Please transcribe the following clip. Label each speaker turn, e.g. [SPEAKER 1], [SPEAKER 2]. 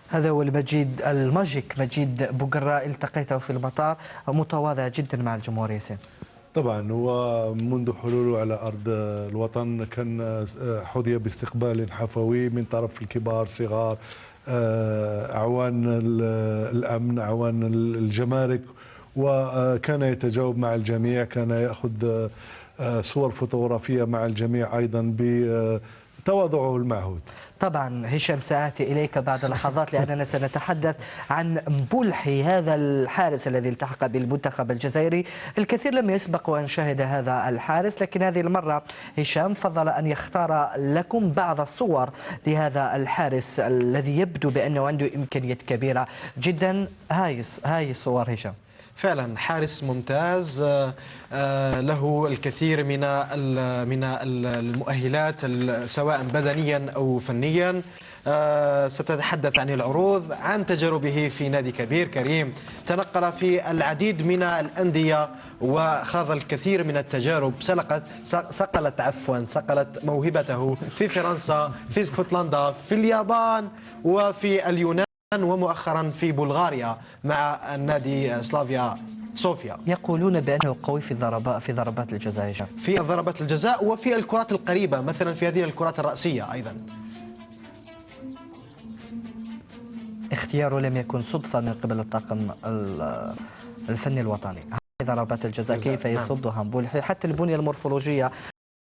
[SPEAKER 1] هذا هو الماجيك مجيد بوقراء، التقيته في المطار، متواضع جدا مع الجمهور ياسين.
[SPEAKER 2] طبعا هو منذ حلوله على أرض الوطن كان حظي باستقبال حفوي من طرف الكبار صغار، أعوان الأمن، أعوان الجمارك، وكان يتجاوب مع الجميع، كان يأخذ صور فوتوغرافية مع الجميع أيضا بتواضعه المعهود.
[SPEAKER 1] طبعا هشام سآتي إليك بعد لحظات، لأننا سنتحدث عن بلحي هذا الحارس الذي التحق بالمنتخب الجزائري. الكثير لم يسبق وأن شاهد هذا الحارس، لكن هذه المرة هشام فضل أن يختار لكم بعض الصور لهذا الحارس الذي يبدو بأنه عنده إمكانيات كبيرة جدا. هاي الصور هشام.
[SPEAKER 3] فعلا حارس ممتاز، له الكثير من المؤهلات سواء بدنيا أو فنيا. ستتحدث عن العروض، عن تجاربه في نادي كبير كريم، تنقل في العديد من الأندية وخاض الكثير من التجارب. صقلت موهبته في فرنسا، في اسكتلندا، في اليابان، وفي اليونان، ومؤخرا في بلغاريا مع النادي سلافيا صوفيا.
[SPEAKER 1] يقولون بأنه قوي في ضربات الجزاء،
[SPEAKER 3] في ضربات الجزاء وفي الكرات القريبة، مثلا في هذه الكرات الرأسية أيضا.
[SPEAKER 1] اختياره لم يكن صدفة من قبل الطاقم الفني الوطني. ضربات الجزاء كيف يصدها بولحي، حتى البنية المورفولوجية